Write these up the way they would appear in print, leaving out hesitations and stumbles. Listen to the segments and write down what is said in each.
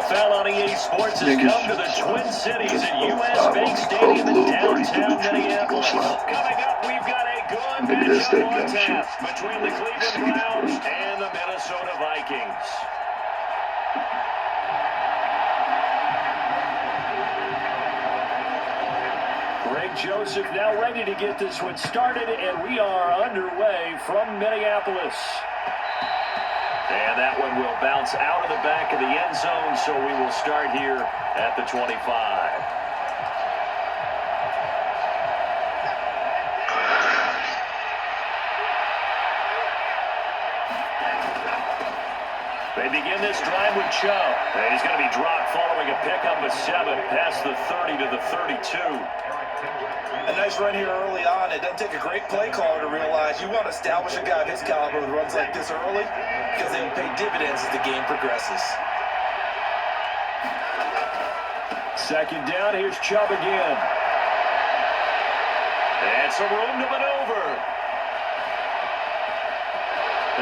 NFL on EA Sports has come to the Twin Cities at U.S. Bank Stadium in downtown Minneapolis. Coming up, we've got a good matchup on tap between the Cleveland Browns and the Minnesota Vikings. Greg Joseph now ready to get this one started, and we are underway from Minneapolis. And that one will bounce out of the back of the end zone, so we will start here at the 25. They begin this drive with Chubb. And he's going to be dropped following a pickup of 7 past the 30 to the 32. A nice run here early on. It doesn't take a great play caller to realize you want to establish a guy of his caliber with runs like this early because they will pay dividends as the game progresses. Second down, here's Chubb again. And some room to maneuver.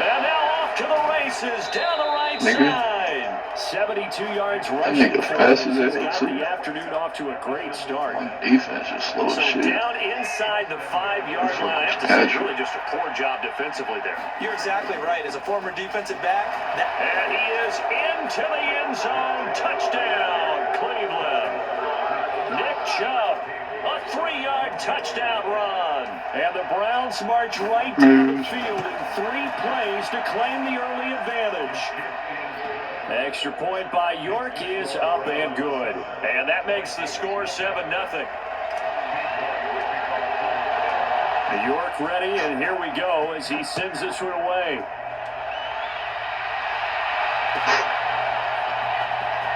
And now off to the races down the right side. 72 yards rushing. Got the afternoon off to a great start. Defense is slow as shit. Down inside the 5-yard line. I have to say, really just a poor job defensively there. You're exactly right. As a former defensive back. And he is into the end zone. Touchdown, Cleveland. Nick Chubb, a 3-yard touchdown run. And the Browns march right down the field in 3 plays to claim the early advantage. Extra point by York is up and good. And that makes the score 7-0. York ready, and here we go as he sends this one away.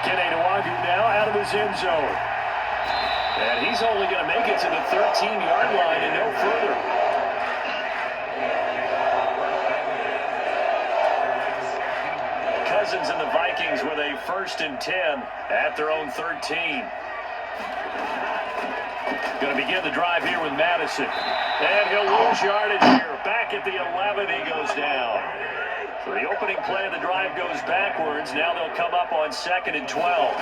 Kenny Nwagu now out of his end zone. And he's only going to make it to the 13-yard line and no further. Cousins and the Vikings with a 1st and 10 at their own 13. Going to begin the drive here with Madison. And he'll lose yardage here. Back at the 11, he goes down. So the opening play of the drive goes backwards. Now they'll come up on 2nd and 12.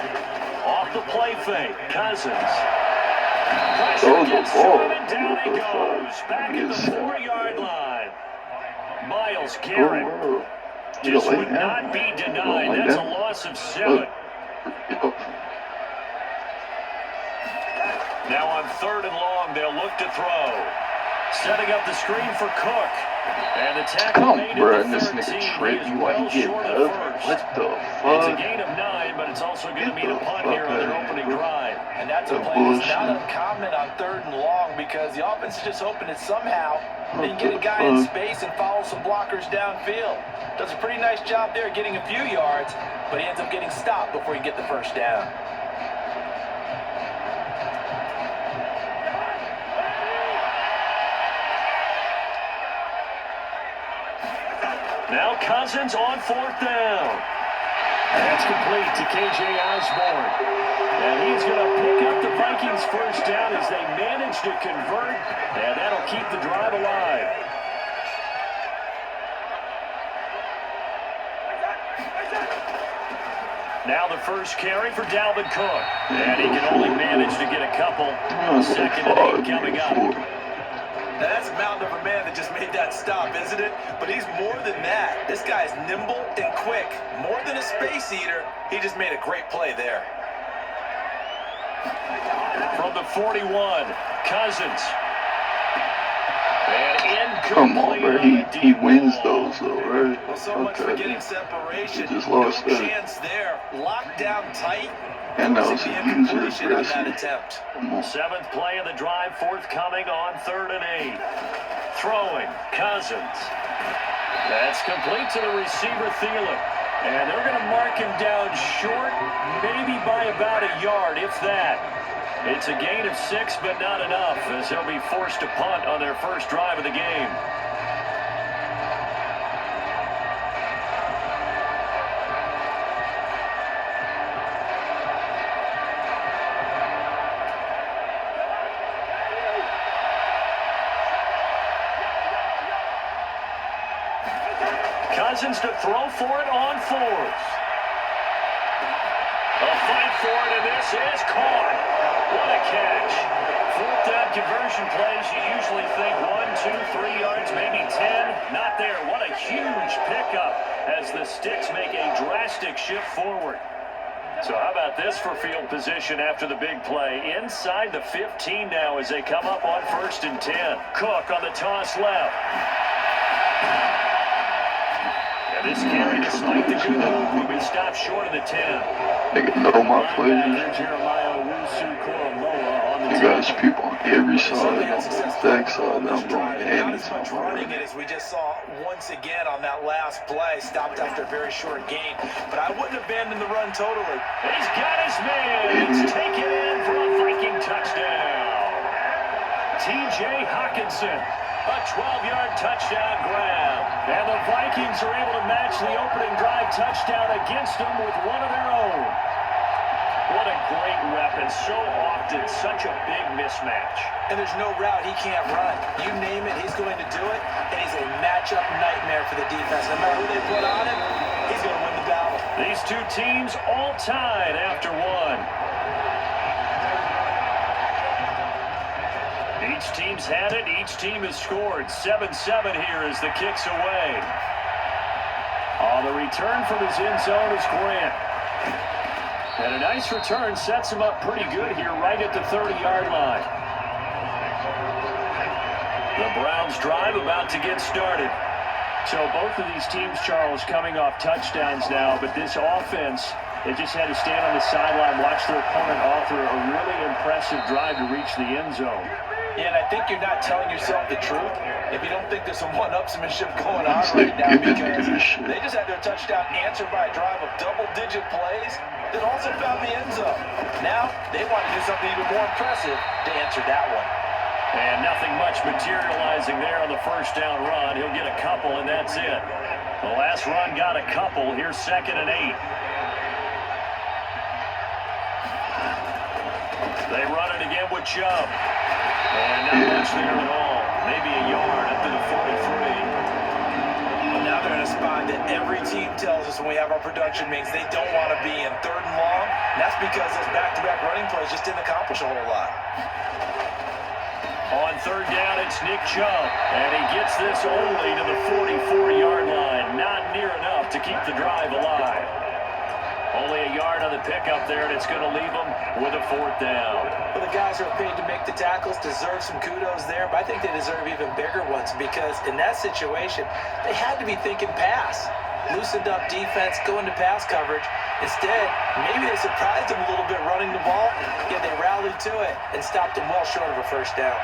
Off the play fake, Cousins. Pressure gets to him, and down he goes. Back at the 4-yard line. Myles Garrett. This would not be denied. That's a loss of 7. Now on 3rd and long, they'll look to throw. Setting up the screen for Cook. And the tackle made at the 13. He is well short of the first. What the fuck? It's a gain of 9, but it's also going to mean a punt here on their opening drive. And that's a play that's not uncommon on 3rd and long because the offense is just hoping that somehow they can get a guy in space and follow some blockers downfield. Does a pretty nice job there getting a few yards, but he ends up getting stopped before he can get the first down. Now Cousins on 4th down. That's complete to K.J. Osborne. And he's going to pick up the Vikings' first down as they manage to convert, and that'll keep the drive alive. Now the first carry for Dalvin Cook. And he can only manage to get a couple. 2nd and 8 coming up. Now that's a mountain of a man that just made that stop, isn't it? But he's more than that. This guy is nimble and quick. More than a space eater, he just made a great play there. From the 41, Cousins. And come on, bro. He wins those, though, right? Well, so much for getting separation. He just lost no chance there. Locked down tight. And that was a user on that attempt. 7th play of the drive, forthcoming on 3rd and 8. Throwing, Cousins. That's complete to the receiver, Thielen. And they're going to mark him down short, maybe by about a yard, if that. It's a gain of 6, but not enough, as he'll be forced to punt on their first drive of the game. Cousins to throw for it on 4th. A for it, and this is caught. What a catch. Fourth down conversion plays, you usually think 1, 2, 3 yards, maybe 10. Not there. What a huge pickup as the Sticks make a drastic shift forward. So how about this for field position after the big play? Inside the 15 now as they come up on 1st and 10. Cook on the toss left. And this carry, despite the good move, will be stopped short of the 10. Nigga know my plays. You guys people on every side, on the back side, I'm going not as much running it as we just saw once again on that last play. Stopped after a very short gain. But I wouldn't abandon the run totally. He's got his man. He's taken in for a Viking touchdown. T.J. Hawkinson. A 12-yard touchdown grab. And the Vikings are able to match the opening drive touchdown against them with one of their own. What a great weapon. So often, such a big mismatch. And there's no route he can't run. You name it, he's going to do it. And he's a matchup nightmare for the defense. No matter who they put on him, he's going to win the battle. These two teams all tied after one. Each team's had it. Each team has scored. 7-7 here as the kick's away. On the return from his end zone is Grant. And a nice return sets him up pretty good here right at the 30-yard line. The Browns drive about to get started. So both of these teams, Charles, coming off touchdowns now, but this offense, they just had to stand on the sideline, watch their opponent offer a really impressive drive to reach the end zone. Yeah, and I think you're not telling yourself the truth if you don't think there's some one-upsmanship going on right now, because they just had their touchdown answered by a drive of double-digit plays that also found the end zone. Now, they want to do something even more impressive to answer that one. And nothing much materializing there on the first down run. He'll get a couple, and that's it. The last run got a couple. Here's 2nd and 8. They run it again with Chubb. And not much there at all. Maybe a yard up to the 43. Well, now they're in a spot that every team tells us when we have our production means they don't want to be in 3rd and long. And that's because those back-to-back running plays just didn't accomplish a whole lot. On 3rd down, it's Nick Chubb. And he gets this only to the 44-yard line. Not near enough to keep the drive alive. Only a yard on the pickup there, and it's going to leave them with a 4th down. Well, the guys who are paid to make the tackles deserve some kudos there, but I think they deserve even bigger ones because in that situation, they had to be thinking pass. Loosened up defense, going to pass coverage. Instead, maybe they surprised them a little bit running the ball, yet they rallied to it and stopped them well short of a 1st down.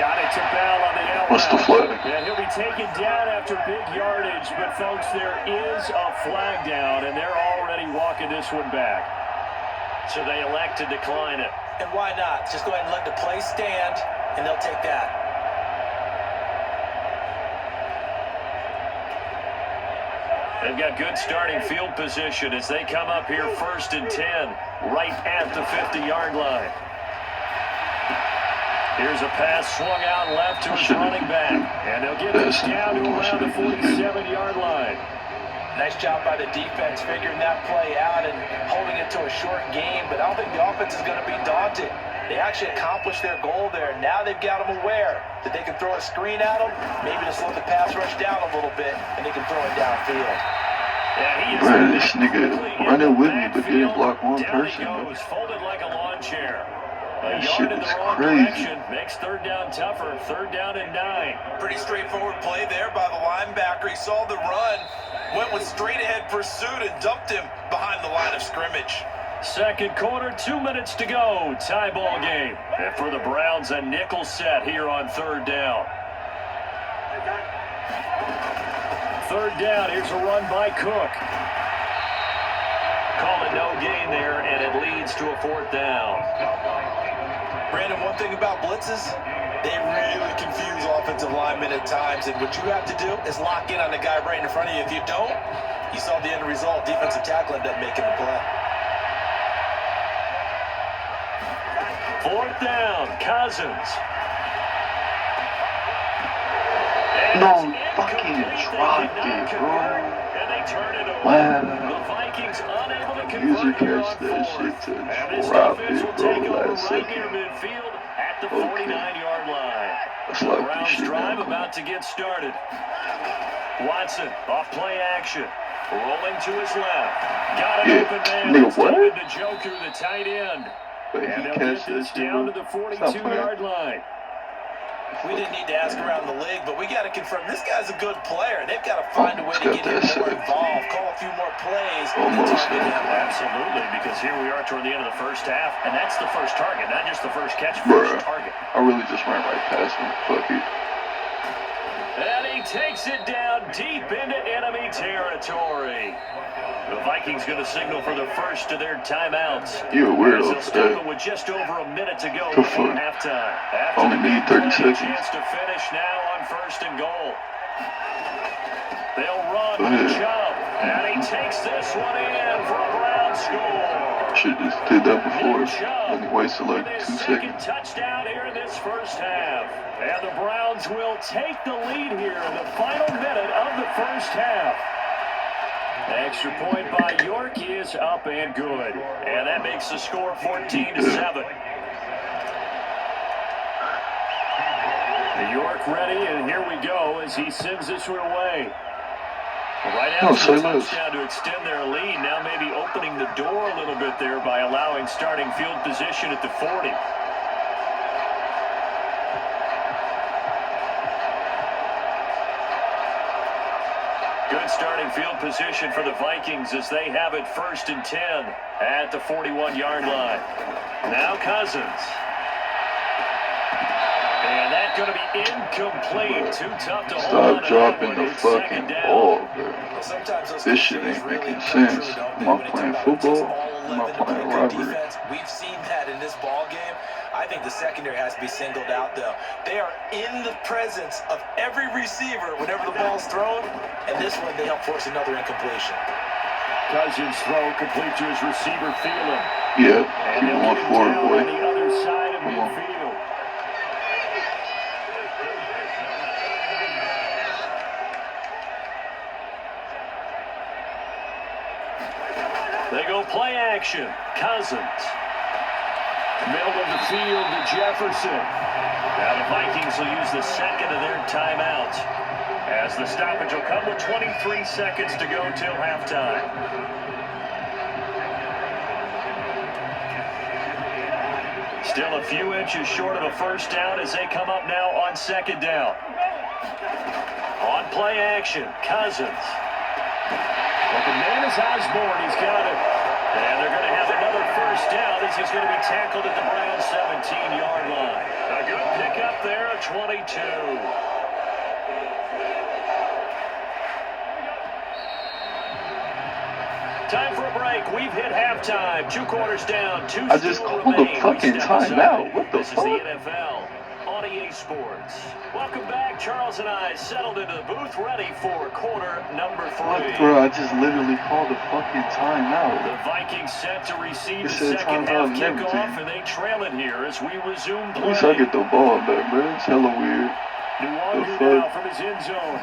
Got it to Bell on the outlet. What's the flag? And he'll be taken down after big yardage. But, folks, there is a flag down, and they're already walking this one back. So they elect to decline it. And why not? Just go ahead and let the play stand, and they'll take that. They've got good starting field position as they come up here 1st and 10, right at the 50-yard line. Here's a pass swung out left to his running back. And they'll get this down to around the 47-yard line. Nice job by the defense figuring that play out and holding it to a short game. But I don't think the offense is going to be daunted. They actually accomplished their goal there. Now they've got them aware that they can throw a screen at them, maybe to slow the pass rush down a little bit, and they can throw it downfield. Bro, this nigga running with me, but didn't block one person. Bro. Folded like a lawn chair. A That yard shit in the is wrong crazy. direction makes 3rd down tougher. 3rd down and 9. Pretty straightforward play there by the linebacker. He saw the run, went with straight-ahead pursuit, and dumped him behind the line of scrimmage. 2nd quarter, 2 minutes to go. Tie ball game. And for the Browns, a nickel set here on 3rd down. 3rd down, here's a run by Cook. Call it no gain there, and it leads to a 4th down. Brandon, one thing about blitzes, they really confuse offensive linemen at times, and what you have to do is lock in on the guy right in front of you. If you don't, you saw the end result. Defensive tackle ended up making the play. 4th down, Cousins. No, fucking dropped it, bro. And they turn it over. Wow. The Vikings unable to convert. user catch that shit to drop it, bro, last Right near second. midfield at the Okay. 49-yard line. Let's The lock this Browns shit drive down. about to get started. Watson off play action. Rolling to his left. Got an open man. Nigga, It's what? David Njoku, the tight end. But he And they'll catch get this that shit, down bro. to the Stop playing. 42-yard line. We didn't need to ask around the league, but we got to confirm this guy's a good player. They've got to find a way to get him more involved, call a few more plays, and target him. Absolutely, because here we are toward the end of the first half, and that's the first target, not just the first catch, first target. I really just ran right past him. Fuck it. And he takes it down deep into enemy territory. The Vikings going to signal for the first of their timeouts. You're a weirdo for that. With just over a minute to go Go before for it. halftime. Only need 30 seconds. Chance to finish now on first and goal. They'll run Go with ahead. Chubb, and he takes this one in for a Brown score. Should just did that before. Only wasted like 2 Second seconds. touchdown here in this first half. And the Browns will take the lead here in the final minute of the first half. Extra point by York is up and good. And that makes the score 14-7. York ready, and here we go as he sends this one away. Right after the touchdown to extend their lead, now maybe opening the door a little bit there by allowing starting field position at the 40. Good starting field position for the Vikings as they have it 1st and 10 at the 41-yard line. Now Cousins. And that's going to be incomplete. Too tough to hold on. Stop dropping the fucking ball, bro. This shit ain't making sense. Am I playing football? Am I playing robbery? We've seen that in this ball game. I think the secondary has to be singled out, though. They are in the presence of every receiver whenever the ball's thrown, and this one they help force another incompletion. Cousins throw complete to his receiver, Thielen. Yeah, And keep they'll going get him forward, down boy. on the other side of Come on. midfield. They go play action. Cousins. Middle of the field to Jefferson. Now the Vikings will use the second of their timeouts as the stoppage will come with 23 seconds to go till halftime. Still a few inches short of a first down as they come up now on second down. On play action, Cousins. Well, the man is Osborne. He's got it. And they're going to have another first down as he's going to be tackled at the Browns' 17-yard line. A good pickup there at 22. Time for a break. We've hit halftime. 2 quarters down. 2 I just still called the remain. fucking We step timeout. aside. What the This fuck? is the NFL on EA Sports. Welcome back. Charles and I settled into the booth ready for quarter number 3. What, bro? I just literally called the fucking timeout. The Vikings set to receive It the said second timeout half and kickoff, everything. and they trail it here as we resume At least I play. get the ball back, bro. It's hella weird. Nwangu The now fuck? from his end zone.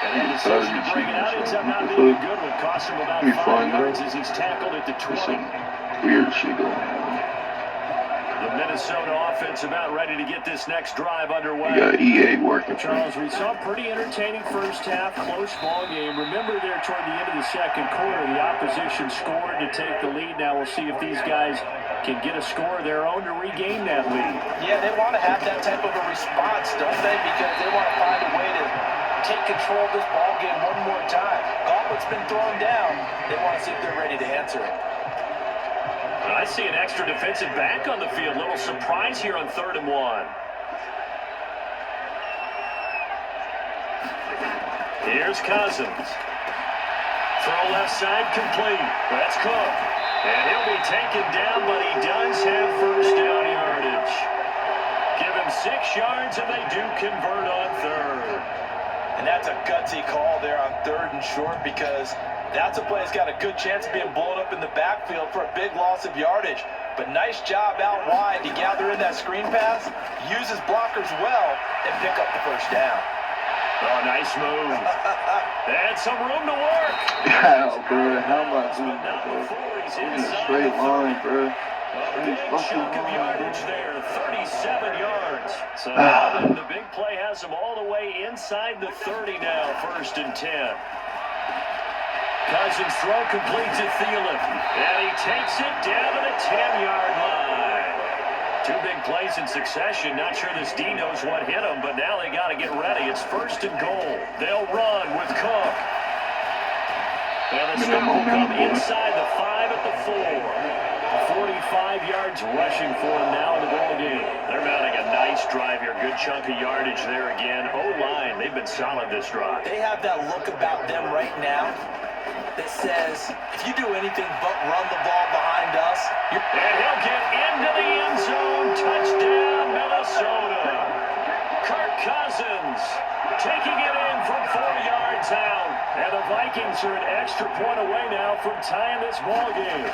And He the decided decision to to bring cheat it out or ends up something. not What the being a fuck? good one. Cost him about Let me 5 find yards out. as he's tackled at the There's 20. some weird shit going on. The Minnesota offense about ready to get this next drive underway. You got EA working for Charles, me. we saw a pretty entertaining first half, close ball game. Remember there toward the end of the second quarter, the opposition scored to take the lead. Now we'll see if these guys can get a score of their own to regain that lead. Yeah, they want to have that type of a response, don't they? Because they want to find a way to take control of this ball game one more time. Gauntlet's been thrown down. They want to see if they're ready to answer it. I see an extra defensive back on the field. Little surprise here on 3rd and 1. Here's Cousins. Throw left side complete. That's Cook. And he'll be taken down, but he does have first down yardage. Give him 6 yards, and they do convert on 3rd. And that's a gutsy call there on 3rd and short because that's a play that's got a good chance of being blown up in the backfield for a big loss of yardage. But nice job out wide to gather in that screen pass, use his blockers well, and pick up the first down. Oh, nice move. And some room to work. Yeah, bro. How am I doing that, bro? In a straight line, bro. A big chunk of yardage there, 37 yards. So now the big play has them all the way inside the 30 now, 1st and 10. Cousins throw complete to Thielen. And he takes it down to the 10-yard line. 2 big plays in succession. Not sure this D knows what hit him, but now they got to get ready. It's 1st and goal. They'll run with Cook. And the stop will come inside the 5 at the 4. 45 yards rushing for him now in the ball game. They're mounting a nice drive here. Good chunk of yardage there again. O-line, they've been solid this drive. They have that look about them right now that says, if you do anything but run the ball behind us, and he'll get into the end zone. Touchdown, Minnesota. Kirk Cousins taking it in from 4 yards out. And the Vikings are an extra point away now from tying this ball game.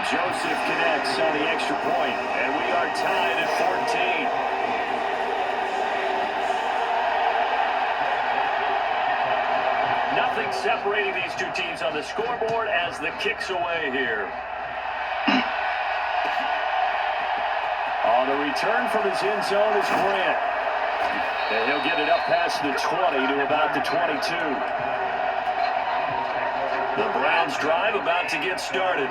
Joseph connects on the extra point, and we are tied at 14. Nothing separating these two teams on the scoreboard as the kick's away here. On the return from his end zone is Grant. And he'll get it up past the 20 to about the 22. The Browns drive about to get started.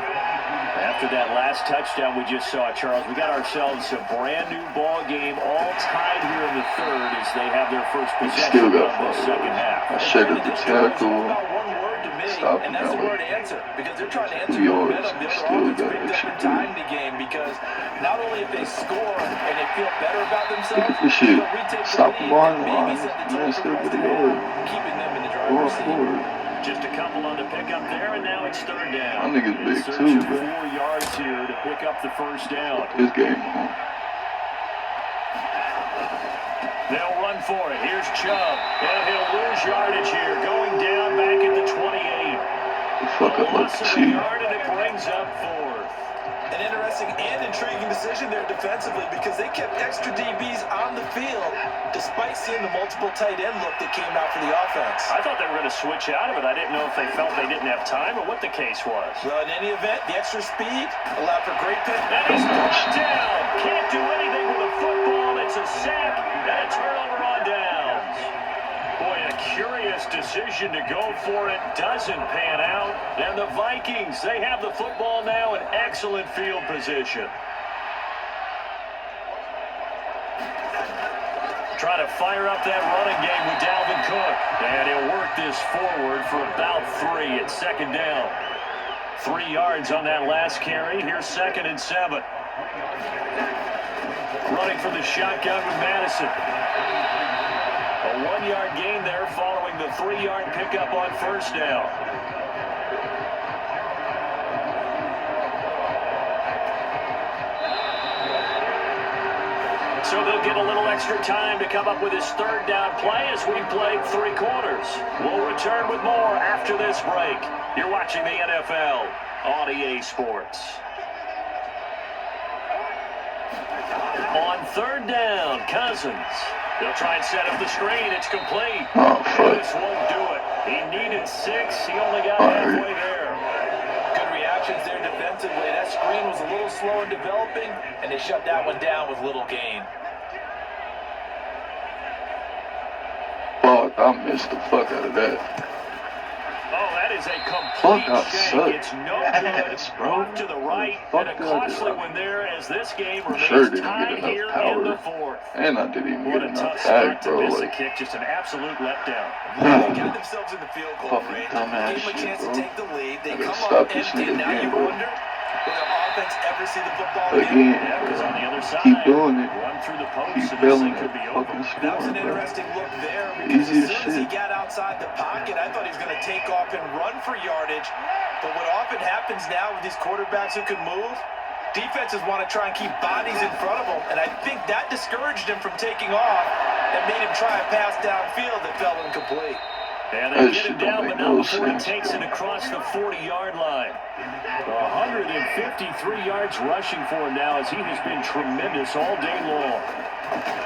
After that last touchdown we just saw, Charles, we got ourselves a brand new ball game, all tied here in the 3rd as they have their first possession of the second half. I shedded the tackle. Stop and that's the word answer, because they're trying to answer yards. momentum. The other Still offense got picked up extra in time the game, because not only if they score and they feel better about themselves, look at this shit. they'll retake Stop the the lead line, and maybe set the tone man. for Still the rest get of a the yard. half, keeping them in the Going driver's seat. forward. Just a couple on the pickup there, and now it's 3rd down. My nigga's big Search too, of bro. 4 yards here to pick up the 1st down. This game on. They'll run for it. Here's Chubb. And he'll lose yardage here, going down back at the 28. The fuck I'd like to see. Yard, and it brings up 4th. An interesting and intriguing decision there defensively, because they kept extra DBs on the field despite seeing the multiple tight end look that came out for the offense. I thought they were going to switch out of it. I didn't know if they felt they didn't have time or what the case was. Well, in any event, the extra speed allowed for great pick. And he's brought down. Can't do anything with a football. It's a sack and a turnover on downs. Boy, a curious decision to go for it. Doesn't pan out. And the Vikings, they have the football now in excellent field position. Try to fire up that running game with Dalvin Cook. And he'll work this forward for about 3 at 2nd down. 3 yards on that last carry. Here's 2nd and 7. Running for the shotgun with Madison. A 1-yard gain there following the 3-yard pickup on 1st down. So they'll get a little extra time to come up with his 3rd down play as we played 3 quarters. We'll return with more after this break. You're watching the NFL on EA Sports. On 3rd down, Cousins. They'll try and set up the screen. It's complete. Oh, fuck. This won't do it. He needed 6. He only got halfway there. Good reactions there defensively. That screen was a little slow in developing, and they shut that one down with little gain. Fuck, I missed the fuck out of that. Oh, that is a Fuck, complete I shank. suck. It's no Yes, good. bro. Off to the right, Fuck and a God, costly dude. one there as this game Sure remains didn't tied get here enough in the power. 4th. And I didn't even What get a enough tough spot tag, to bro. miss a Like, kick. Just an absolute letdown. They got themselves in the field goal fucking range. dumbass Gave them a shit, chance bro. to take the lead. They I gotta come stop up this empty, nigga and now again, you bro. wonder, will their offense ever see the football Again. Yeah, because on the other side, Keep doing it. run through the post, Keep and this failing thing could that be over. fucking That was score, an bro. interesting look there, because Easy as as soon as he shit. got outside the pocket, I thought he was going to take off and run for yardage. But what often happens now with these quarterbacks who can move, defenses want to try and keep bodies in front of them, and I think that discouraged him from taking off and made him try a pass downfield that fell incomplete. And That they get shit him don't down, make but not no before he sense, takes bro. it across the 40-yard line. 153 yards rushing for him now as he has been tremendous all day long.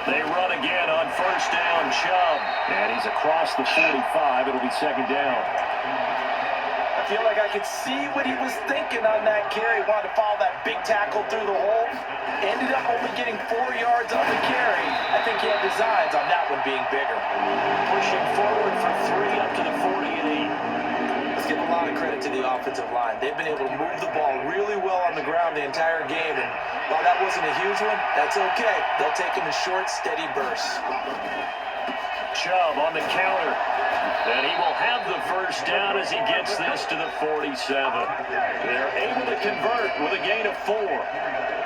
They run again on first down, Chubb. And he's across the 45. It'll be second down. I feel like I could see what he was thinking on that carry. Wanted to follow that big tackle through the hole. Ended up only getting 4 yards on the carry. I think he had designs on that one being bigger. Pushing forward for 3 up to the 48. Let's give a lot of credit to the offensive line. They've been able to move the ball really well on the ground the entire game. And while that wasn't a huge one, that's okay. They'll take them in short, steady bursts. Chubb on the counter. And he will have the first down as he gets this to the 47. They're able to convert with a gain of 4.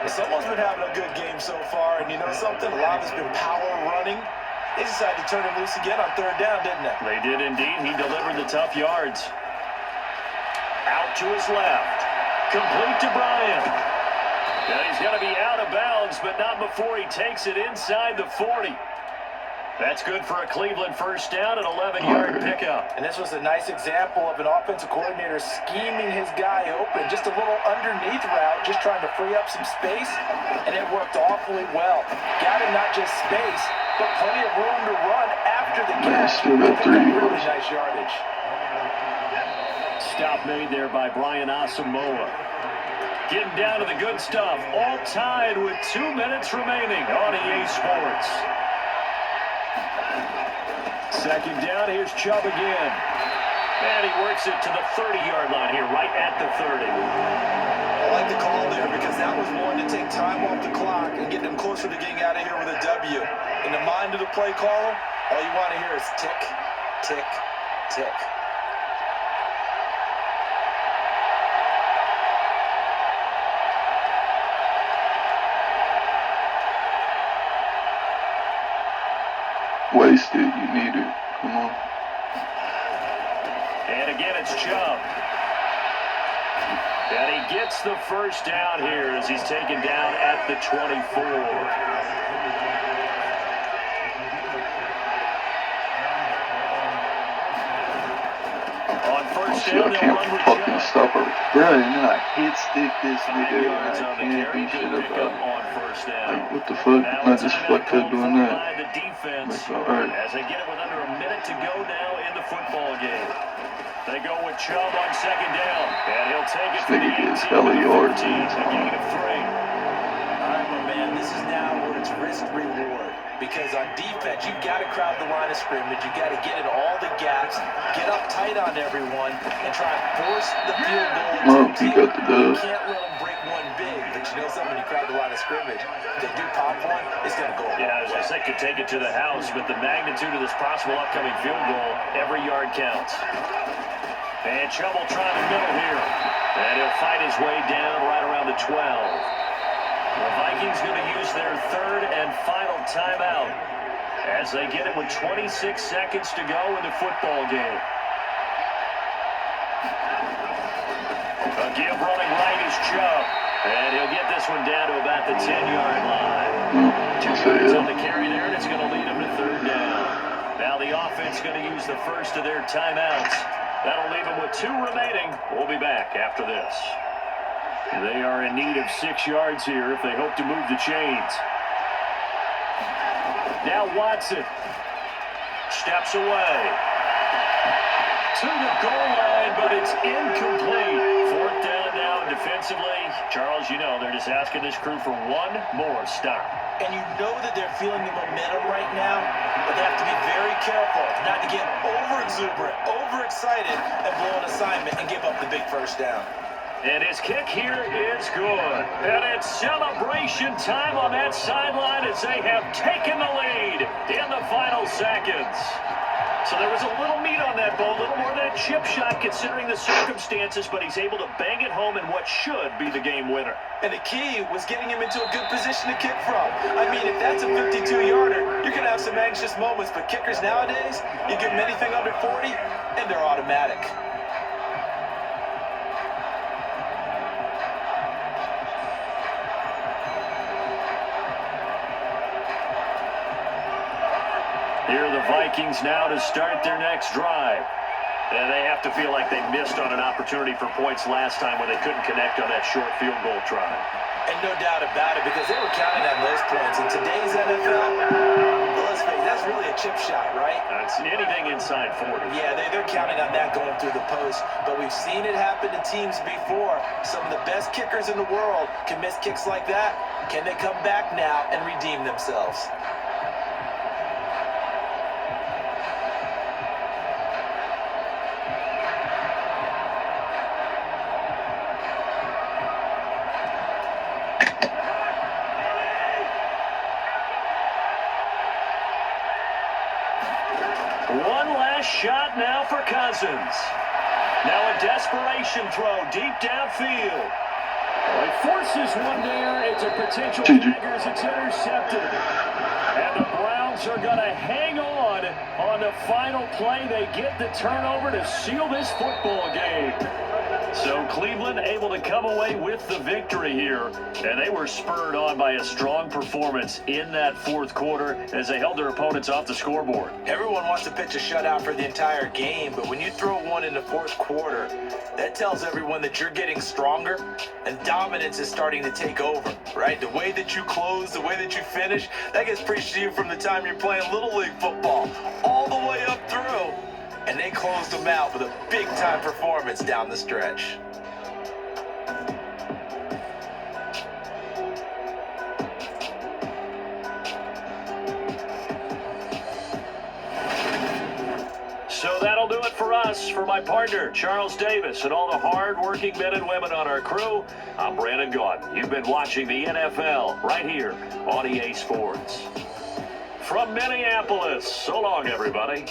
Someone's been having a good game so far, and you know something? A lot of it's been power running. They decided to turn him loose again on third down, didn't they? They did indeed. He delivered the tough yards. Out to his left. Complete to Bryant. And he's going to be out of bounds, but not before he takes it inside the 40. That's good for a Cleveland first down, an 11-yard pickup. And this was a nice example of an offensive coordinator scheming his guy open. Just a little underneath route, just trying to free up some space, and it worked awfully well. Got him not just space, but plenty of room to run after the catch. Really nice yardage. Stop made there by Brian Asamoah. Getting down to the good stuff. All tied with 2 minutes remaining on EA Sports. Second down, here's Chubb again. And he works it to the 30-yard line here, right at the 30. I like the call there because that was one to take time off the clock and get them closer to getting out of here with a W. In the mind of the play caller, all you want to hear is tick, tick, tick. Waste it, you need it. Come on. And again, it's Chubb. And he gets the first down here as he's taken down at the 24. On first down, I can't fucking stop her. Bro, and then I hit stick this nigga and I can't do shit about it. Like, what the fuck? I just fucked up doing that. Like, alright. As they get it with under a minute to go now in the football game. They go with Chubb on second down. And he'll take it for the 18 hella yards. A gain of 3. All right, my man, this is now where it's risk-reward. Because on defense, you've got to crowd the line of scrimmage. You've got to get in all the gaps, get up tight on everyone, and try and force the field goal. You got the dub. You can't let them break one big, but you know something, when you crowd the line of scrimmage, if they do pop one, it's going to go. Yeah, as I said, could take it to the house, but the magnitude of this possible upcoming field goal, every yard counts. And Chubb will try the middle here. And he'll fight his way down right around the 12. The Vikings going to use their third and final timeout as they get it with 26 seconds to go in the football game. A give running right is Chubb. And he'll get this one down to about the 10-yard line. 2 yards on the carry there, and it's going to lead him to third down. Now the offense going to use the first of their timeouts. That'll leave them with 2 remaining. We'll be back after this. They are in need of 6 yards here if they hope to move the chains. Now Watson steps away to the goal line, but it's incomplete. Fourth down now defensively. Charles, you know, they're just asking this crew for one more stop. And you know that they're feeling the momentum right now, but they have to be very careful not to get over-exuberant, overexcited, and blow an assignment and give up the big first down. And his kick here is good. And it's celebration time on that sideline as they have taken the lead in the final seconds. So there was a little meat on that ball, a little more than a chip shot considering the circumstances, but he's able to bang it home in what should be the game winner. And the key was getting him into a good position to kick from. I mean, if that's a 52-yarder, you're going to have some anxious moments, but kickers nowadays, you give them anything under 40, and they're automatic. Here are the Vikings now to start their next drive. And they have to feel like they missed on an opportunity for points last time when they couldn't connect on that short field goal try. And no doubt about it, because they were counting on those points. In today's NFL, well, let's face it, that's really a chip shot, right? That's anything inside 40. Yeah, they're counting on that going through the post. But we've seen it happen to teams before. Some of the best kickers in the world can miss kicks like that. Can they come back now and redeem themselves? One last shot now for Cousins. Now a desperation throw deep downfield. Well, he forces one there. It's a potential daggers. It's intercepted. And the Browns are going to hang on the final play. They get the turnover to seal this football game. So Cleveland able to come away with the victory here, and they were spurred on by a strong performance in that fourth quarter as they held their opponents off the scoreboard. Everyone wants to pitch a shutout for the entire game, but when you throw one in the fourth quarter, that tells everyone that you're getting stronger and dominance is starting to take over, right? The way that you close, the way that you finish, that gets preached to you from the time you're playing Little League football all the way up through. And they closed them out with a big-time performance down the stretch. So that'll do it for us. For my partner, Charles Davis, and all the hard-working men and women on our crew, I'm Brandon Gaudin. You've been watching the NFL right here on EA Sports. From Minneapolis, so long, everybody.